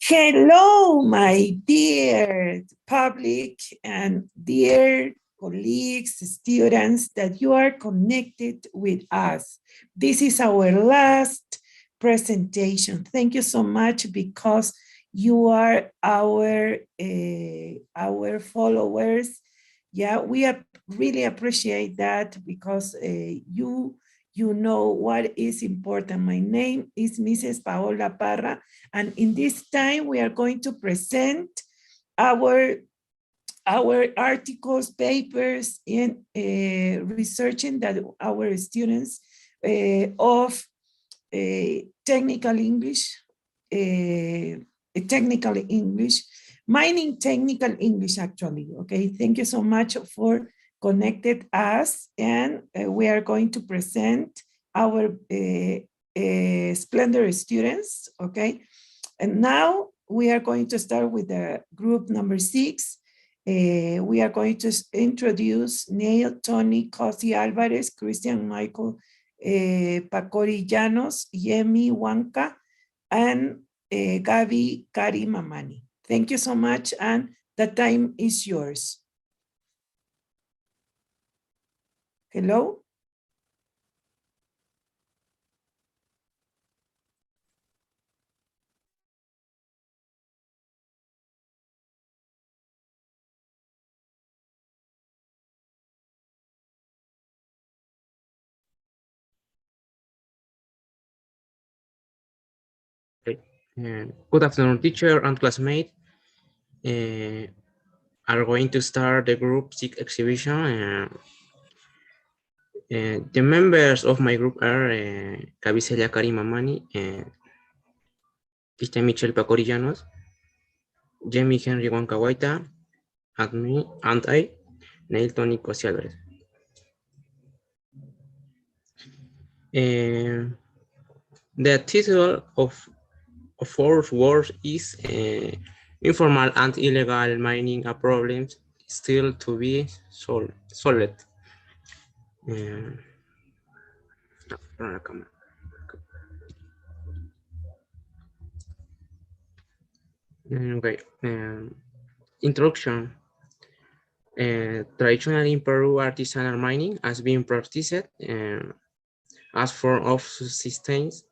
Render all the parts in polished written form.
Hello, my dear public and dear colleagues, students that you are connected with us. This is our last presentation. Thank you so much because you are our followers. Yeah, we really appreciate that because you know what is important. My name is Mrs. Paola Parra, and in this time we are going to present our articles, papers, in researching that our students of technical English, mining technical English actually, okay? Thank you so much for connected us, and we are going to present our Splendor students, okay? And now we are going to start with the group number 6. We are going to introduce Neil, Tony, Cosi Alvarez, Christian Michael Pacori Llanos, Yemi Wanka, and Gabi Kari Mamani. Thank you so much, and the time is yours. Hello? Good afternoon, teacher and classmate. Are going to start the group 6 exhibition. The members of my group are Kabisela Karim Amani, Christian Michel Pacori Llanos, Jamie Henry Wankawaita, and me, and I, Neil Tony Cosi Alvarez. The title of our work is informal and illegal mining are problems still to be solved. Okay. Introduction. Traditionally in Peru, artisanal mining has been practiced as form of subsistence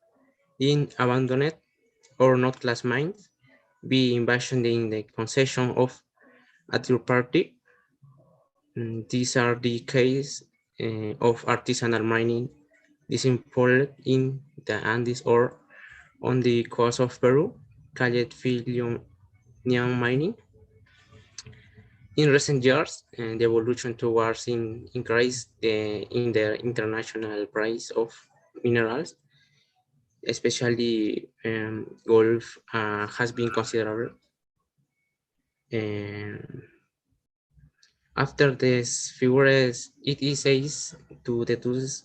in abandoned or not class mines, be invasion in the concession of a third party. These are the case of artisanal mining disempowered in the Andes or on the coast of Peru, called field mining. In recent years, the evolution towards increase in the international price of minerals, especially gold, has been considerable. After these figures, it is says to deduce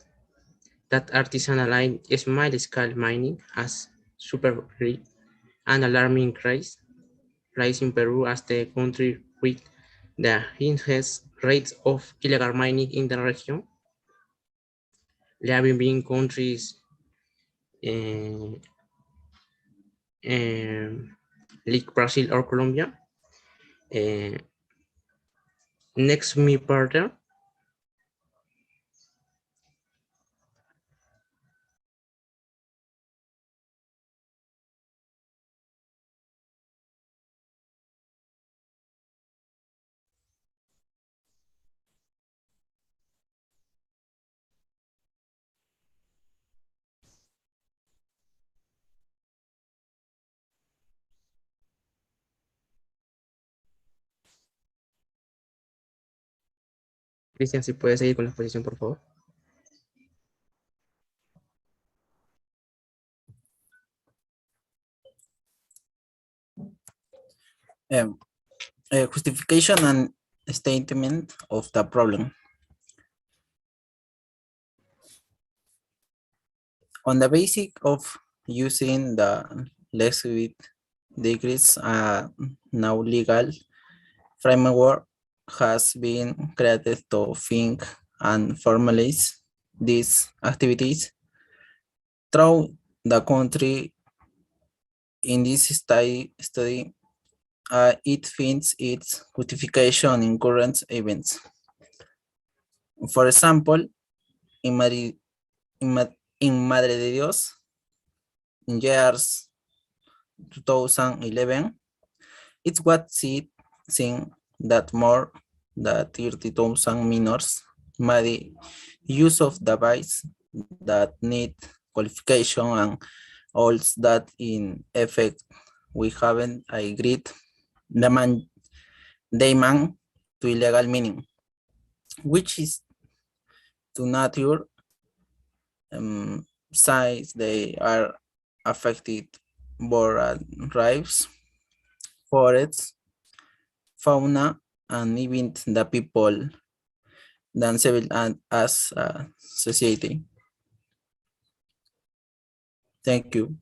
that artisanal small-scale mining has super an alarming rise in Peru as the country with the highest rates of illegal mining in the region. There being countries like Brazil or Colombia. Next, me partner. Cristian, si puedes seguir con la exposición, por favor. Justification and statement of the problem. On the basic of using the less with degrees now legal framework has been created to think and formalize these activities through the country In this study, it finds its justification in current events. For example, in Madre de Dios, in years 2011, it was seen that more than 30,000 minors made use of devices that need qualification and all that in effect we haven't agreed demand to illegal mining, which is to nature since they are affected by rives, forests, fauna, and even the people themselves and as a society. Thank you.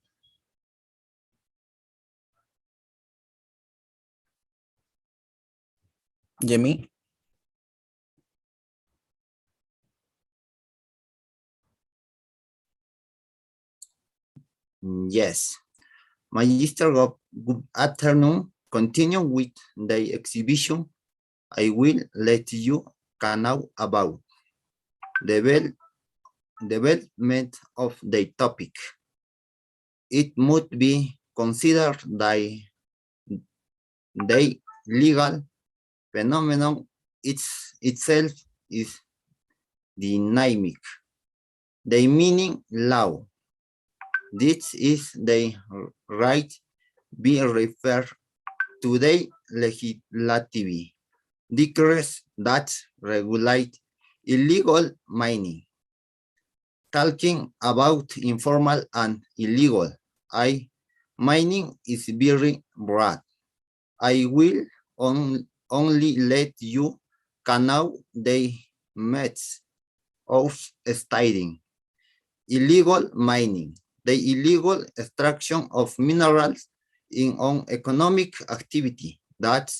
Jimmy? Yes. Magister, good afternoon. Continue with the exhibition. I will let you know about development of the topic. It must be considered the legal phenomenon itself is dynamic. The meaning law. This is the right be referred to the legislative decrees that regulate illegal mining. Talking about informal and illegal, mining is very broad. I will only let you know the methods of studying illegal mining, the illegal extraction of minerals in an economic activity that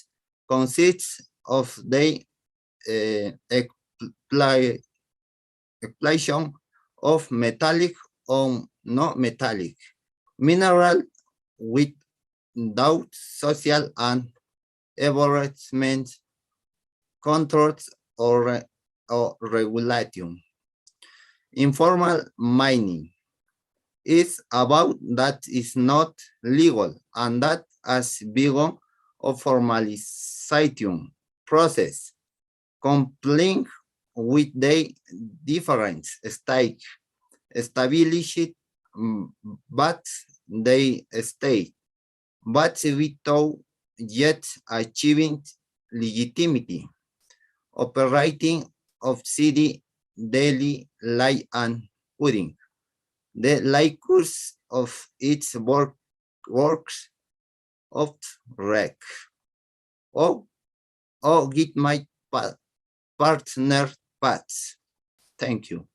consists of the exploitation of metallic or non-metallic mineral without social and environment controls or regulation. Informal mining is about that is not legal and that has begun a formalization process complying with the different stake established but they state, but without yet achieving legitimacy, operating of city daily life and pudding. The course of its works of wreck. Or get my partner paths. Thank you.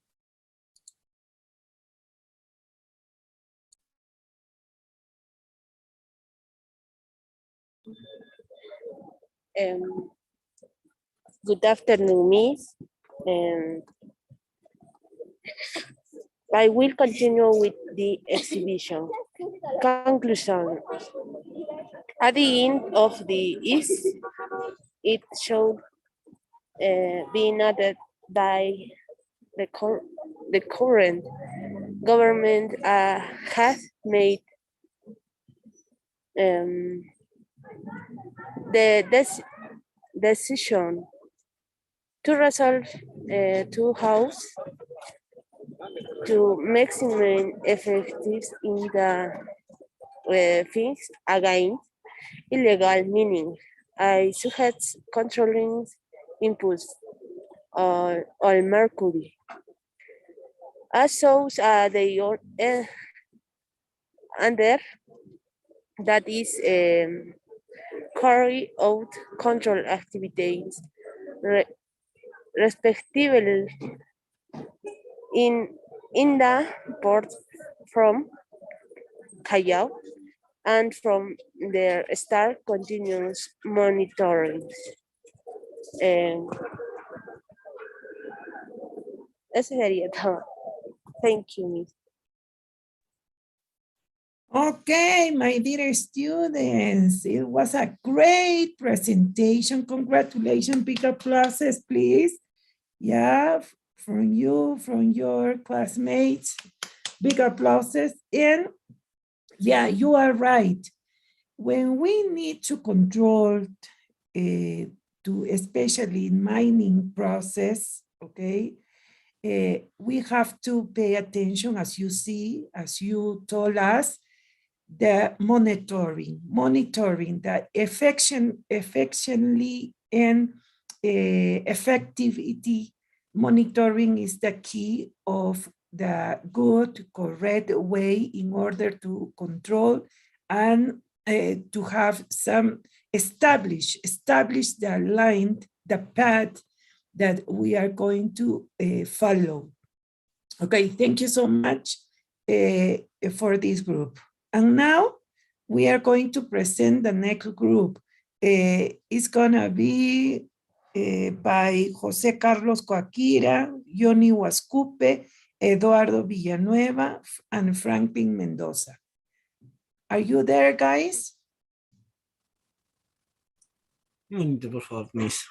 Good afternoon, Miss. I will continue with the exhibition. Conclusion. At the end of the is, it showed being added by the current government has made the decision to resolve two house to maximum effectives in the things against illegal mining. I suggest controlling inputs or mercury. As shows they are under that is carry out control activities respectively in the port from Callao and from their start continuous monitoring. Eso sería todo. Thank you, Miss. Okay, my dear students, it was a great presentation. Congratulations, big applauses, please. Yeah, from you, from your classmates, big applauses. And yeah, you are right. When we need to control, to especially in mining process, okay, we have to pay attention, as you see, as you told us, the monitoring the effectively and effectivity. Monitoring is the key of the good, correct way in order to control and to have some establish the line, the path that we are going to follow. Okay, thank you so much for this group. And now we are going to present the next group. It's gonna be by Jose Carlos Coaquira, Yoni Huascupe, Eduardo Villanueva, and Franklin Mendoza. Are you there, guys? Un momento, por favor, Miss.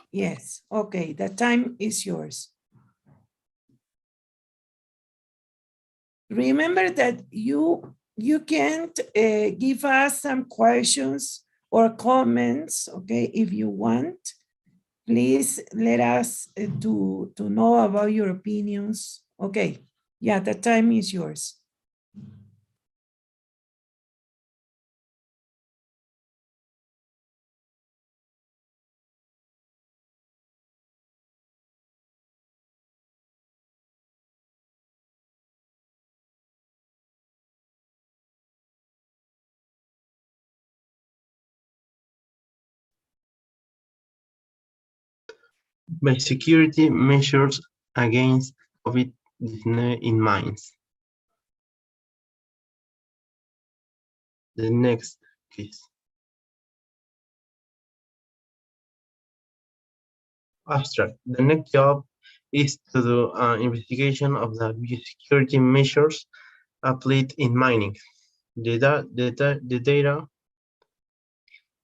Yes, okay, the time is yours. Remember that you can give us some questions or comments, okay, if you want. Please let us to know about your opinions. Okay, yeah, the time is yours. By security measures against COVID-19 in mines. The next, please. Abstract. The next job is to do an investigation of the biosecurity measures applied in mining. The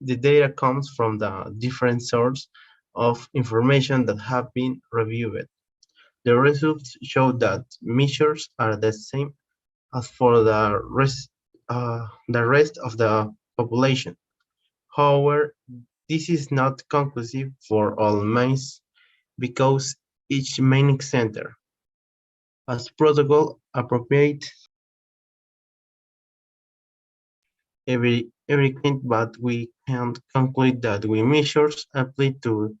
data comes from the different sources of information that have been reviewed. The results show that measures are the same as for the rest of the population. However, this is not conclusive for all mines because each mining center has protocol appropriate everything, but we can't conclude that we measures applied to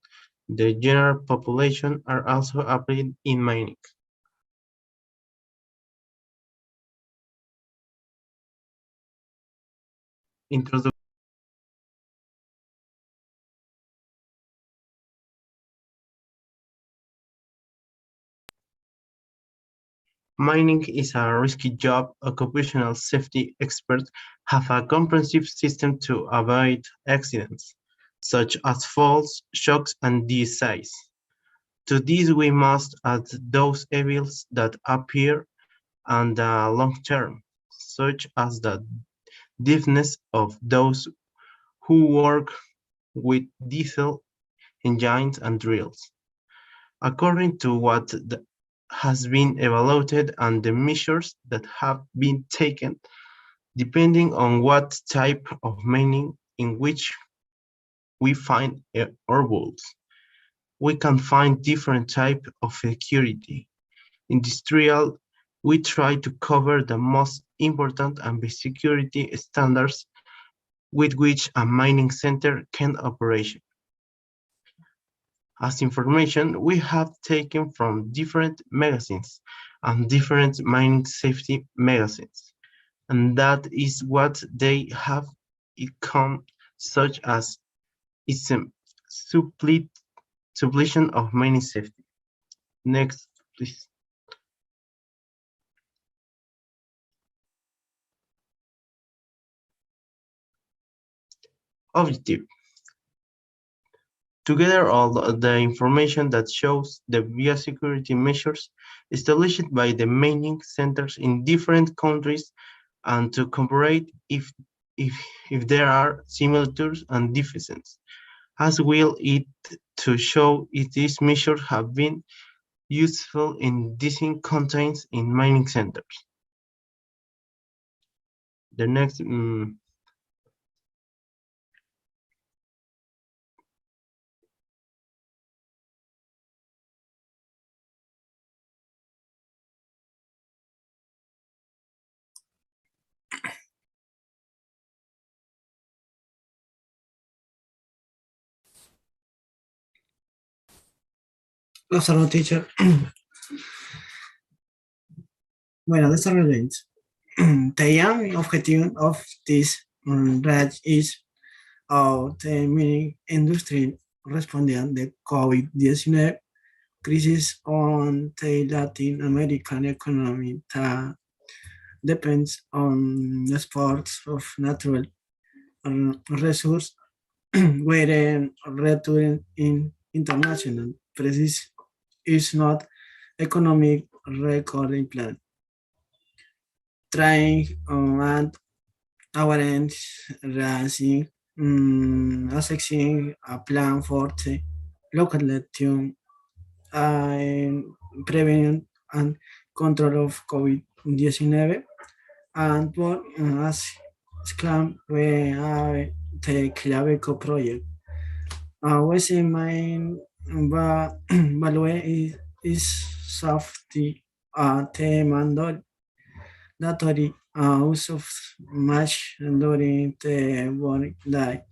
the general population are also applied in mining. Introduction. Mining is a risky job. Occupational safety experts have a comprehensive system to avoid accidents, such as falls, shocks, and disease. To this, we must add those evils that appear on the long term, such as the deafness of those who work with diesel engines and drills. According to what has been evaluated and the measures that have been taken, depending on what type of mining in which we find ore bodies, we can find different types of security. Industrial, we try to cover the most important and basic security standards with which a mining center can operate. As information we have taken from different magazines and different mining safety magazines, and that is what they have become, such as its suppletion of mining safety. Next, please. Objective. Together all the information that shows the biosecurity measures established by the mining centers in different countries and to compare if there are similarities and differences, as will it to show if these measures have been useful in reducing contains in mining centers. The next Good afternoon, teacher. Bueno, this relates. The aim objective of this research is the mining industry responding the COVID-19 crisis on the Latin American economy that depends on the exports of natural resources, where return in international prices is not economic recording plan. Trying at our end, raising, assessing a plan for the localization and prevention and control of COVID-19 and what as claimed we have the Claveco project. What's in mind value is safety the mandatory use of mask during the work day.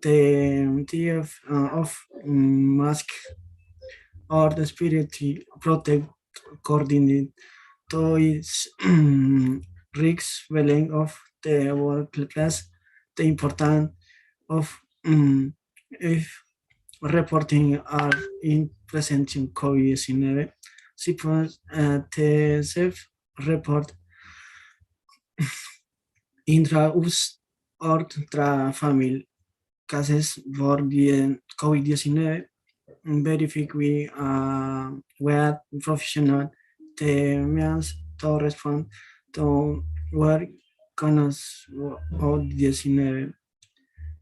The TF of mask or the spirit protect coordinate to its risks feeling of the workplace, the importance of if reporting are in present in COVID-19, suppose the self-report intra-us or tra-family cases for the COVID-19, verify where professional the means to respond to work causes COVID-19.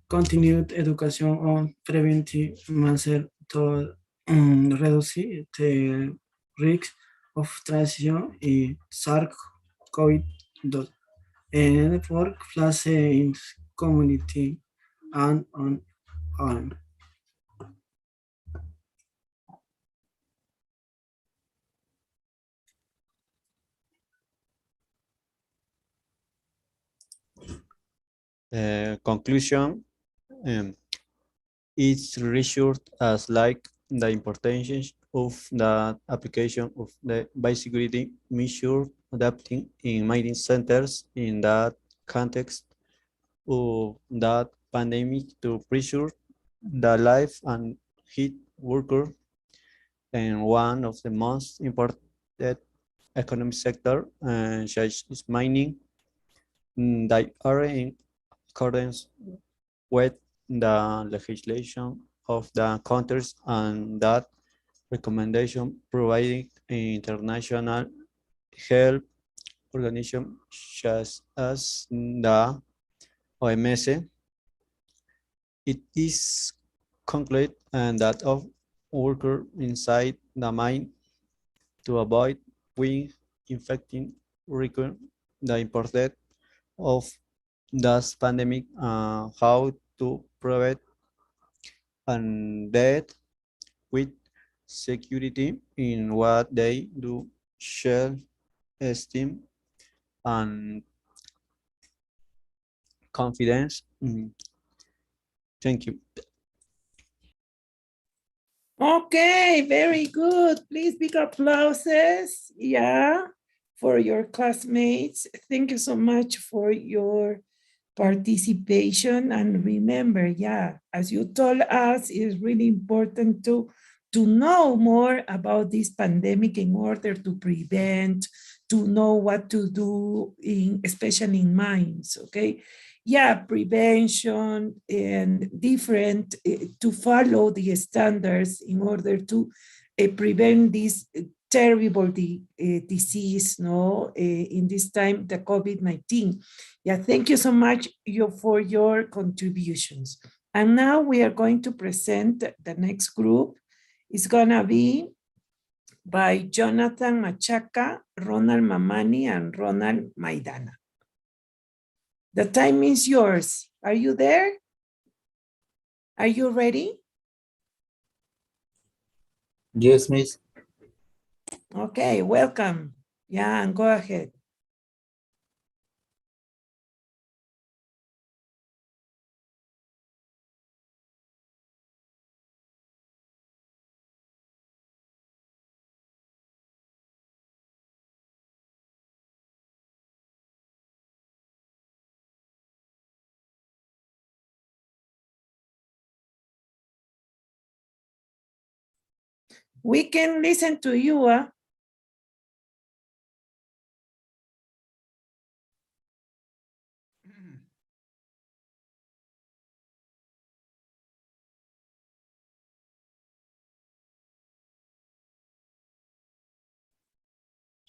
Continued education on preventive measures to reduce the risk of transmission in SARS-CoV-2 and workplace in community and on. Conclusion is reassured as like the importance of the application of the biosecurity measure adapting in mining centers in that context of that pandemic to preserve the life and health worker and one of the most important economic sector such as mining that are in accordance with the legislation of the countries and that recommendation providing international health organizations such as the OMS. It is concluded and that of worker inside the mine to avoid being infecting recur the importance of this pandemic, how to prevent and death with security in what they do, self-esteem and confidence. Thank you. Okay, very good. Please big applauses, yeah, for your classmates. Thank you so much for your participation. And remember, yeah, as you told us, it's really important to know more about this pandemic in order to prevent, to know what to do, especially in mines, okay? Yeah, prevention and different, to follow the standards in order to prevent this terrible disease, no, in this time, the COVID-19. Yeah, thank you so much for your contributions. And now we are going to present the next group. It's gonna be by Jonathan Machaca, Ronald Mamani, and Ronald Maidana. The time is yours. Are you there? Are you ready? Yes, Miss. Okay, welcome. Yeah, and go ahead. We can listen to you.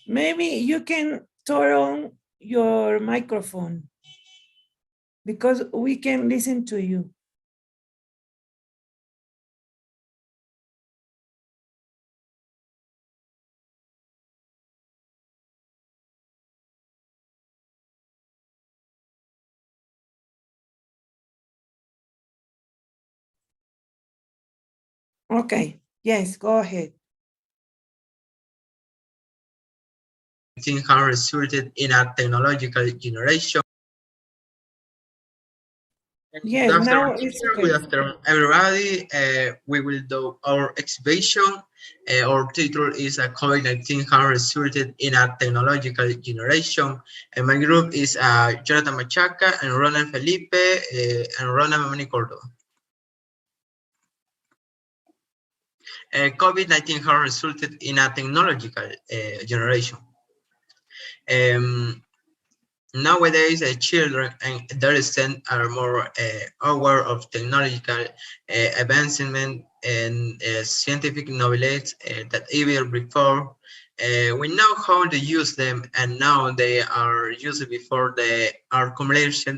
Maybe you can turn on your microphone because we can listen to you. Okay, yes, go ahead. Things have resulted in a technological generation. Yes, Good now afternoon, it's teacher. okay. Good afternoon, everybody. We will do our exhibition. Our title is COVID-19 has resulted in a technological generation. And my group is Jonathan Machaca and Ronald Felipe and Ronald Mamani Cordova. COVID-19 has resulted in a technological generation. Nowadays, children and adolescents are more aware of technological advancement and scientific knowledge that even before. We know how to use them, and now they are used before they are commercialized.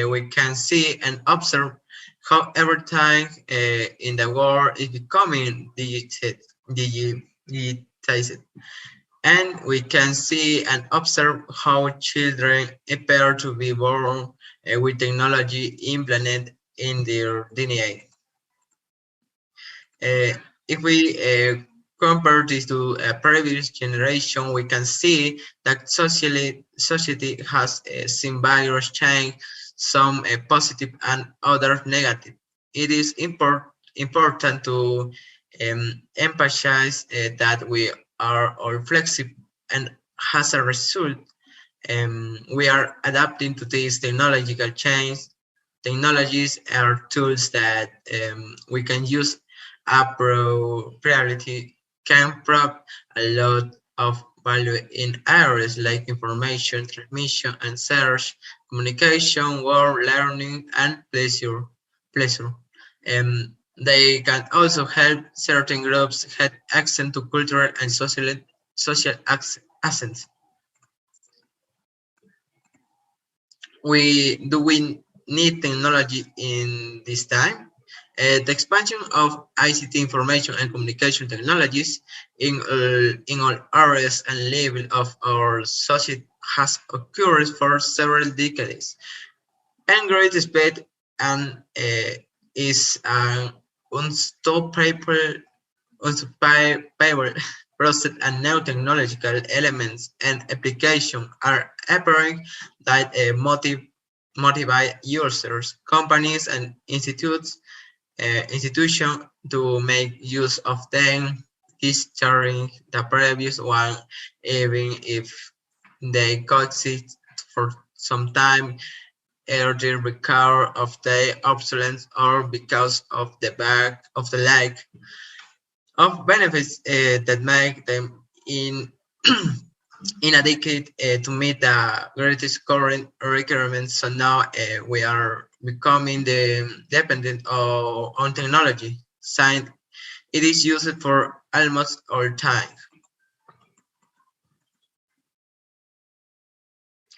We can see and observe how every time in the world is becoming digitized. And we can see and observe how children appear to be born with technology implanted in their DNA. If we compare this to a previous generation, we can see that society has seen various change, some positive and others negative. It is important to emphasize that we are all flexible, and as a result, we are adapting to these technological change. Technologies are tools that we can use appropriately, can prove a lot of value in areas like information transmission and search, communication, work, learning, and pleasure. They can also help certain groups have access to cultural and social assets. We need technology in this time. The expansion of ICT information and communication technologies in all areas and levels of our society has occurred for several decades. And great speed and is an unstoppable process, and new technological elements and applications are appearing that motivate users, companies, and institutions to make use of them, discharging the previous one, even if they coexist for some time, either because of their obsolescence or because of the lack of benefits that make them inadequate to meet the greatest current requirements. So now we are becoming dependent on technology. It is used for almost all time.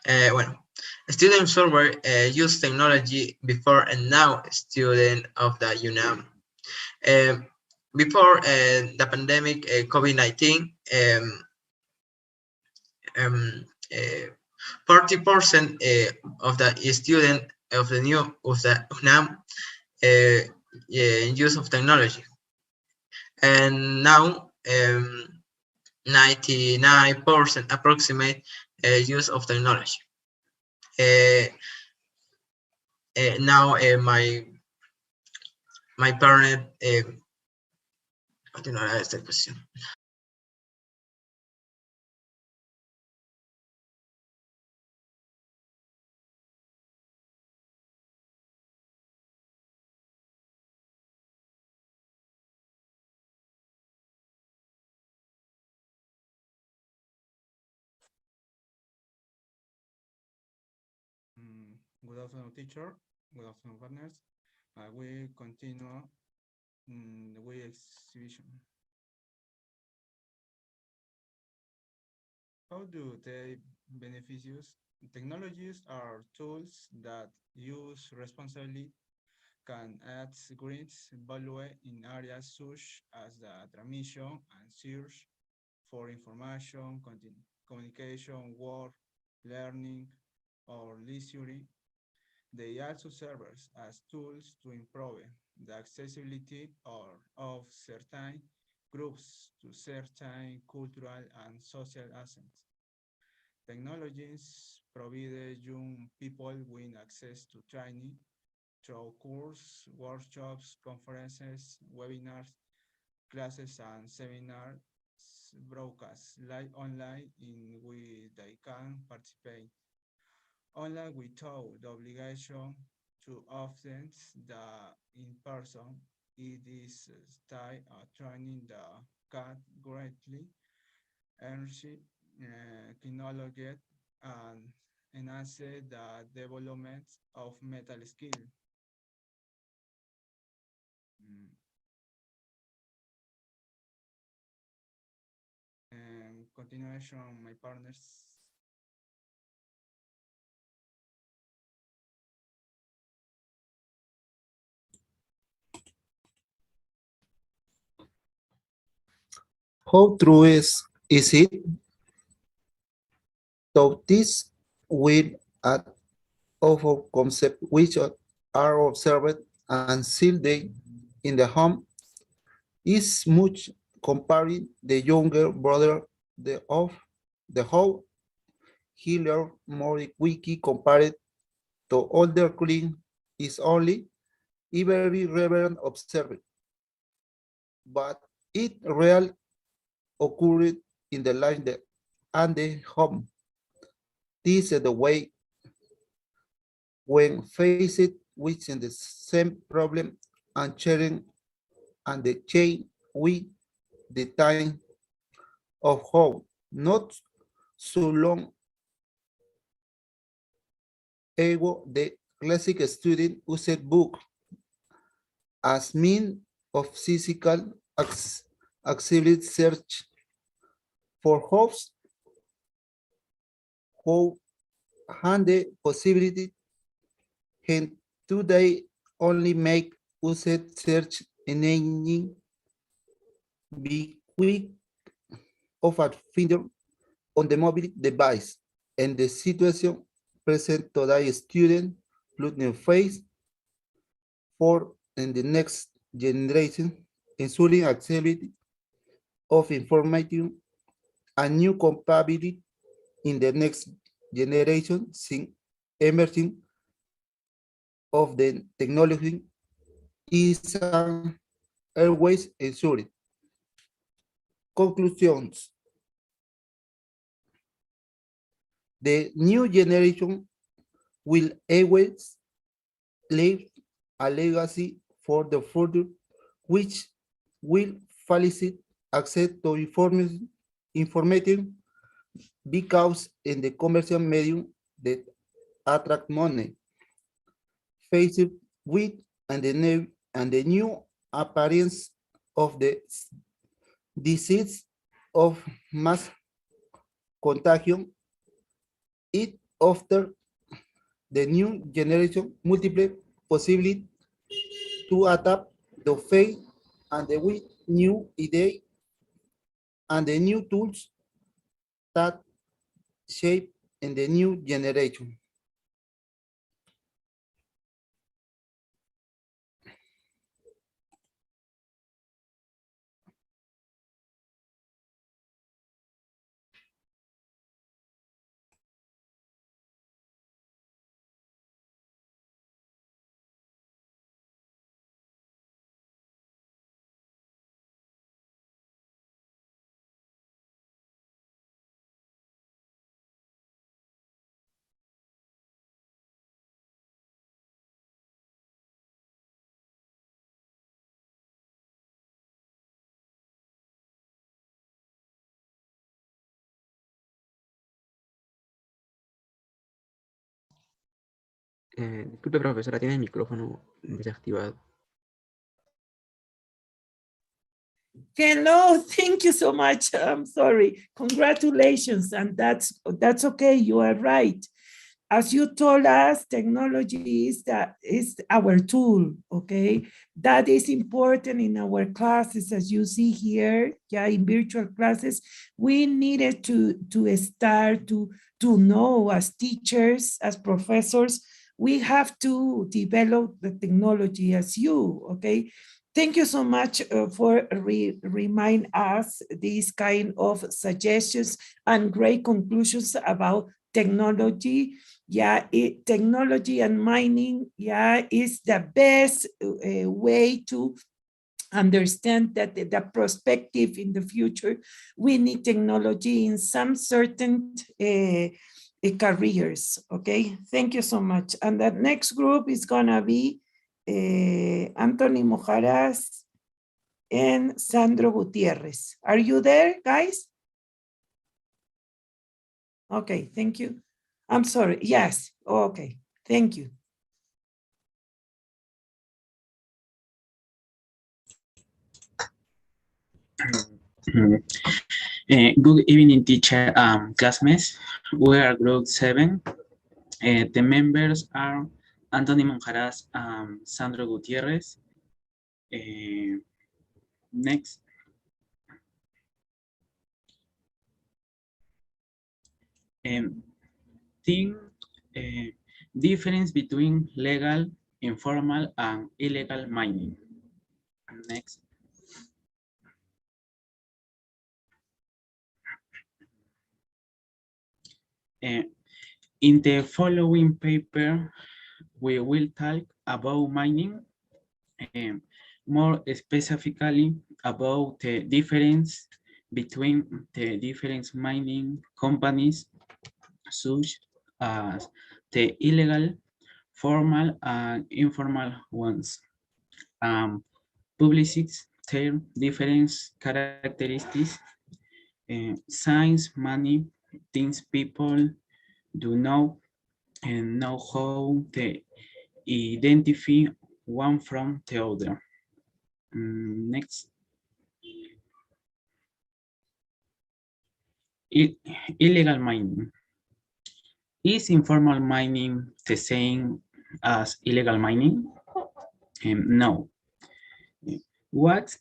Bueno, student survey use technology before and now student of the UNAM. Before the pandemic, COVID-19, 40% of the student of the UNAM use of technology, and now 99% approximate use of technology. Now my parent continuará esta cuestión. Good afternoon, teacher. Good afternoon, partners. We continue with exhibition. How do they beneficios? Technologies are tools that use responsibly can add great value in areas such as the transmission and search for information, communication, work, learning, or leisure. They also serve as tools to improve the accessibility of certain groups to certain cultural and social assets. Technologies provide young people with access to training through courses, workshops, conferences, webinars, classes, and seminars broadcast live online in which they can participate online without the obligation to attend the in-person. It is style training the can greatly enrich technology and enhance the development of metal skill. And continuation, my partners. How true is it? So this will add of concept which are observed and still they in the home is much comparing the younger brother of the how he learned more quickly compared to older clean is only very relevant observed. But it real occurred in the line and the home. This is the way when faced with the same problem and sharing and the chain with the time of how not so long ago the classic student used book as mean of physical accessibility search for hopes how and the possibility can today only make used search engine be quick of a finger on the mobile device and the situation present today student looking face for in the next generation ensuring accessibility of information and new compatibility in the next generation since emerging of the technology is always ensuring. Conclusions. The new generation will always leave a legacy for the future, which will facilitate access to information because in the commercial medium that attract money, faced with and the new appearance of the disease of mass contagion. It offers the new generation multiple possibility to adapt the faith and the with new idea and the new tools that shape in the new generation. Disculpe, profesora, tiene el micrófono desactivado. Hello, thank you so much. I'm sorry. Congratulations, and that's okay. You are right. As you told us, technology is our tool. Okay, that is important in our classes, as you see here. Yeah, in virtual classes, we needed to start to know as teachers, as professors, we have to develop the technology as you. Okay. Thank you so much for remind us these kind of suggestions and great conclusions about technology. Yeah, technology and mining, yeah, is the best way to understand that the perspective in the future. We need technology in some certain careers. Okay, thank you so much. And the next group is gonna be Anthony Mojaras and Sandro Gutierrez. Are you there, guys? Okay, thank you. I'm sorry, yes, okay, thank you. Good evening, teacher, classmates. We are group 7. The members are Anthony Monjaras, Sandro Gutierrez. Next. Think difference between legal, informal, and illegal mining. Next. In the following paper, we will talk about mining, more specifically about the difference between the different mining companies, such as the illegal, formal, and informal ones. Publicists term different characteristics, science, money, things people do know, and know how to identify one from the other. Next. Illegal mining. Is informal mining the same as illegal mining? No. What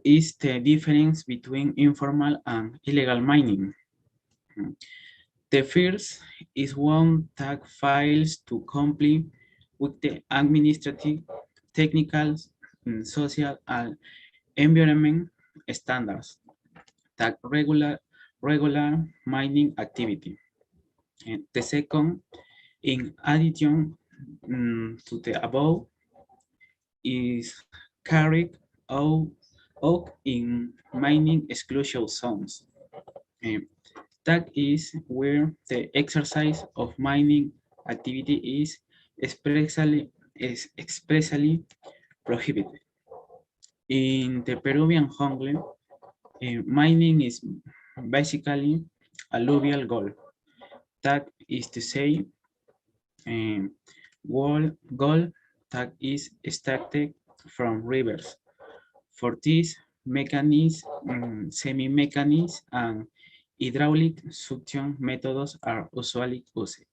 is the difference between informal and illegal mining? The first is one that fails to comply with the administrative, technical, social, and environment standards that regular mining activity. And the second, in addition to the above, is carried out in mining exclusion zones. That is where the exercise of mining activity is expressly prohibited. In the Peruvian jungle, mining is basically alluvial gold. That is to say, gold that is extracted from rivers. For this, mechanism, semi-mechanics, and hydraulic suction methods are usually used.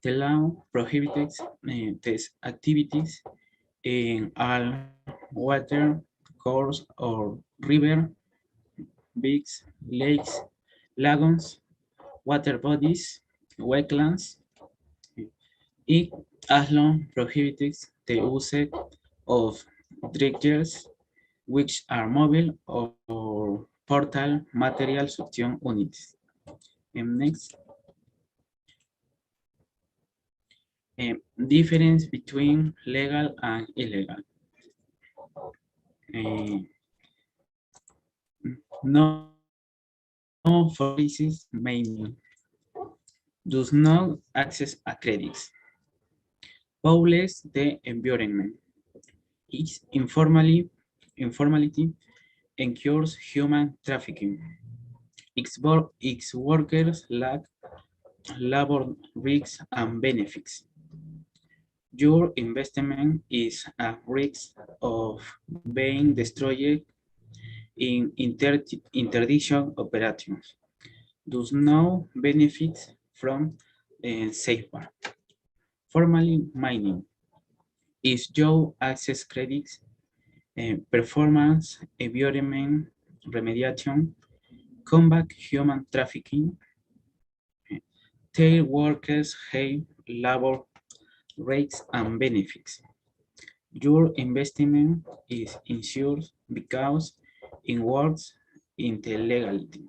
The law prohibits these activities in all water courses or river, beaches, lakes, lagoons, water bodies, wetlands. It also prohibits the use of dredgers, which are mobile or portal material suction units. Next, difference between legal and illegal. No policies mining does not access accredits. Violates the environment. Its informality incurs human trafficking. Its workers lack labor risks and benefits. Your investment is at risk of being destroyed in interdiction operations. Does not benefit from safeguard. Formally mining is your access credits, performance, environment, remediation, combat human trafficking, their workers have labor rates and benefits. Your investment is insured because it works in the legality.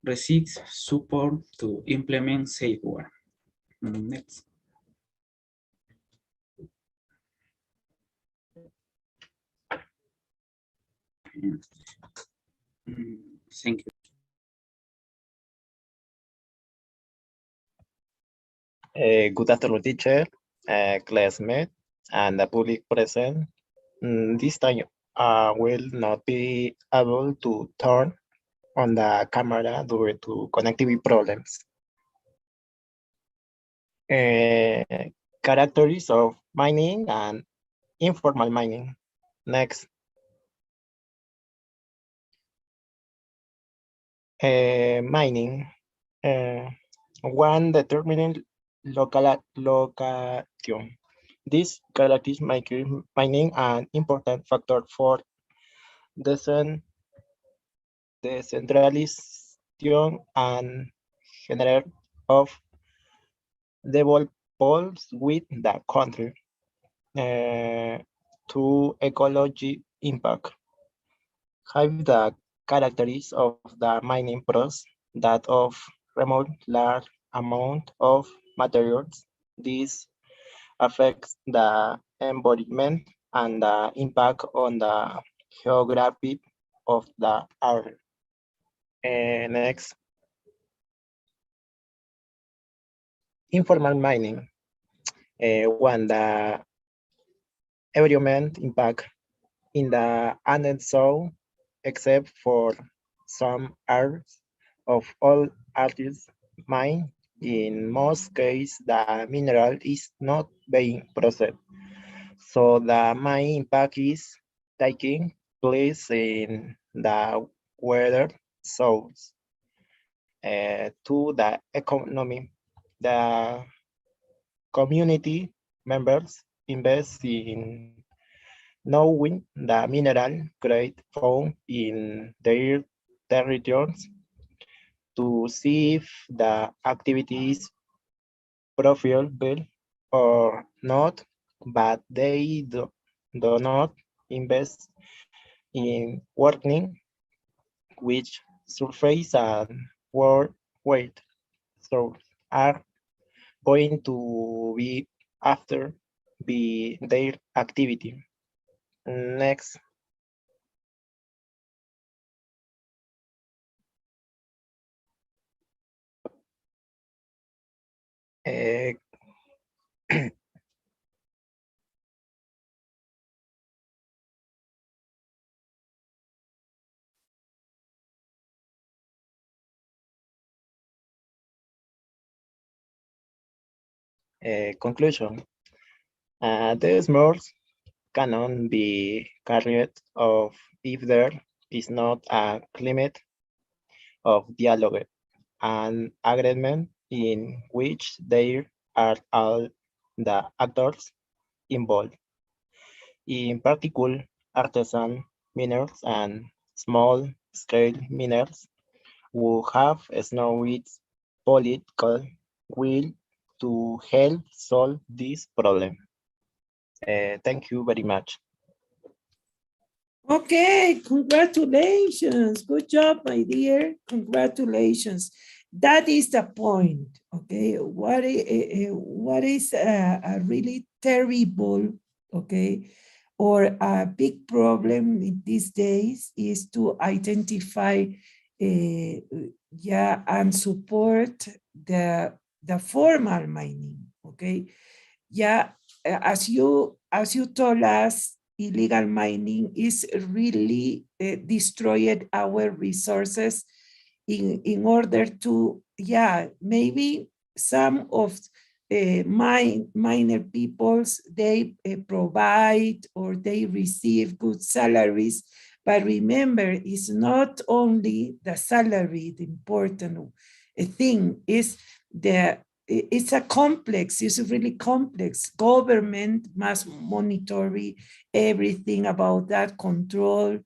Receives support to implement safeguard. Next. Thank you. Good afternoon, teacher, classmate, and the public present. This time, I will not be able to turn on the camera due to connectivity problems. Characteristics of mining and informal mining. Next. Mining. One determining location. This characteristics make mining an important factor for decentralization and general of developments with the country to ecology impact. Have the characteristics of the mining process that of remove large amount of materials. This affects the environment and the impact on the geography of the area. Next. Informal mining. One, the environment impact in the unknown except for some areas of all artists mine. In most cases, the mineral is not being processed. So the mine impact is taking place in the weather source. To the economy, the community members invest in knowing the mineral grade found in their territories to see if the activity is profitable or not, but they do not invest in working which surface and work weight. So are going to be after their activity. Next. Conclusion. There's more cannot be carried out if there is not a climate of dialogue and agreement in which there are all the actors involved. In particular, artisan miners and small-scale miners who have shown political will to help solve this problem. Thank you very much. Okay, congratulations. Good job, my dear. Congratulations. That is the point, okay? What is a really terrible, okay, or a big problem in these days is to identify, yeah, and support the formal mining, okay? Yeah, as you told us, illegal mining is really destroyed our resources in order to, yeah, maybe some of miner peoples, they provide or they receive good salaries, but remember, it's not only the salary, the important thing is it's a complex, it's really complex. Government must monitor everything about that, control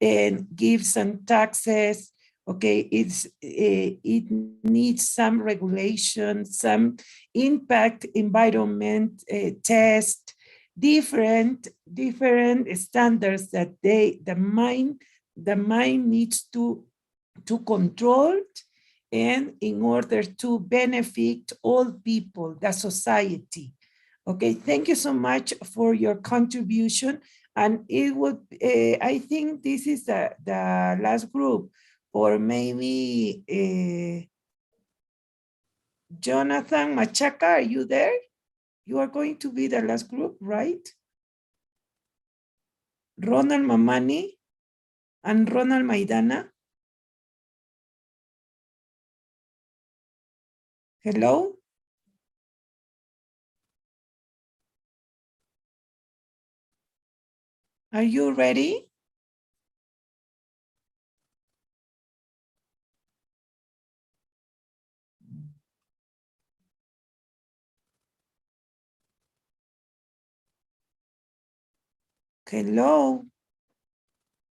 and give some taxes. Okay, it needs some regulation, some impact environment test, different standards that the mine needs to control, and in order to benefit all people, the society. Okay, thank you so much for your contribution. And it would, I think this is the last group, or maybe Jonathan Machaca, are you there? You are going to be the last group, right? Ronald Mamani and Ronald Maidana. Hello? Are you ready? Hello?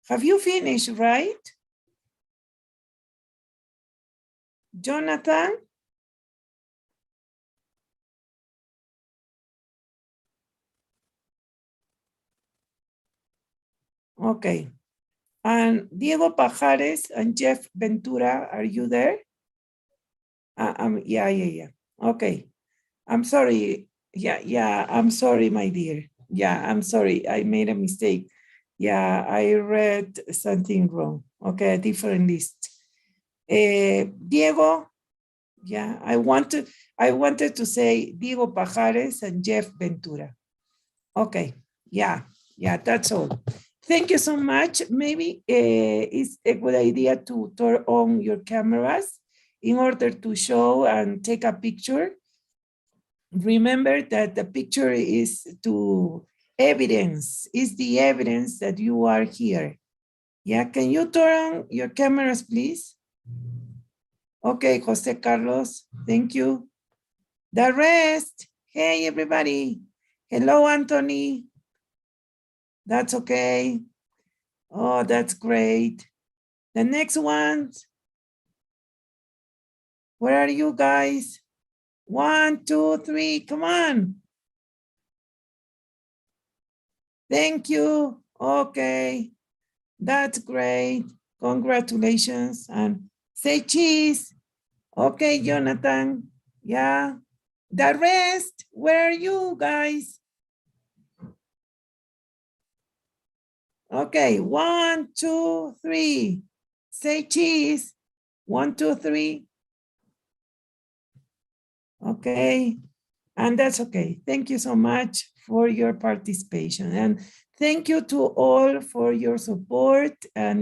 Have you finished, right? Jonathan? Okay. And Diego Pajares and Jeff Ventura, are you there? Yeah. Okay. I'm sorry. Yeah, I'm sorry, my dear. Yeah, I'm sorry. I made a mistake. Yeah, I read something wrong. Okay, a different list. Diego, yeah, I wanted to say Diego Pajares and Jeff Ventura. Okay, yeah, that's all. Thank you so much. Maybe it's a good idea to turn on your cameras in order to show and take a picture. Remember that the picture is to evidence, is the evidence that you are here. Yeah, can you turn on your cameras, please? Okay, Jose Carlos, thank you. The rest, hey, everybody. Hello, Anthony. That's okay. Oh, that's great. The next one. Where are you guys? 1, 2, 3, come on. Thank you. Okay, that's great. Congratulations and say cheese. Okay, Jonathan. Yeah. The rest, where are you guys? Okay, 1, 2, 3. Say cheese. 1, 2, 3. Okay, and that's okay. Thank you so much for your participation. And thank you to all for your support and